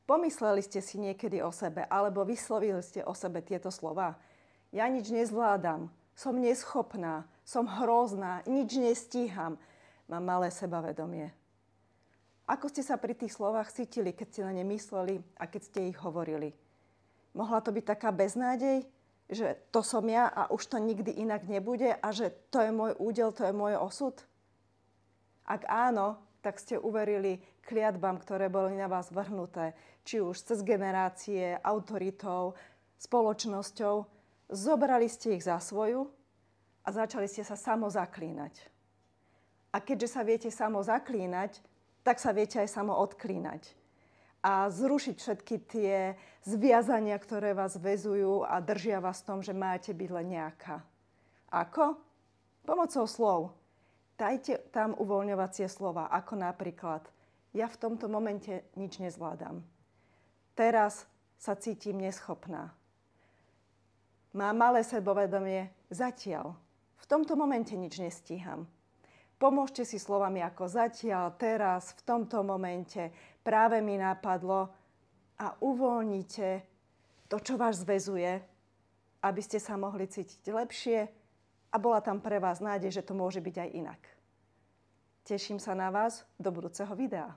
Pomysleli ste si niekedy o sebe, alebo vyslovili ste o sebe tieto slová? Ja nič nezvládam, som neschopná, som hrozná, nič nestíham, mám malé sebavedomie. Ako ste sa pri tých slovách cítili, keď ste na ne mysleli a keď ste ich hovorili? Mohla to byť taká beznádej, že to som ja a už to nikdy inak nebude a že to je môj údel, to je môj osud? Ak áno, tak ste uverili kliatbám, ktoré boli na vás vrhnuté, či už cez generácie, autoritou, spoločnosťou. Zobrali ste ich za svoju a začali ste sa samozaklínať. A keďže sa viete samozaklínať, tak sa viete aj samo odklínať. A zrušiť všetky tie zviazania, ktoré vás väzujú a držia vás v tom, že máte byť len nejaká. Ako? Pomocou slov. Dajte tam uvoľňovacie slova, ako napríklad ja v tomto momente nič nezvládam. Teraz sa cítim neschopná. Mám malé sebavedomie zatiaľ. V tomto momente nič nestíham. Pomôžte si slovami ako zatiaľ, teraz, v tomto momente, práve mi napadlo a uvoľnite to, čo vás zväzuje, aby ste sa mohli cítiť lepšie a bola tam pre vás nádej, že to môže byť aj inak. Teším sa na vás do budúceho videa.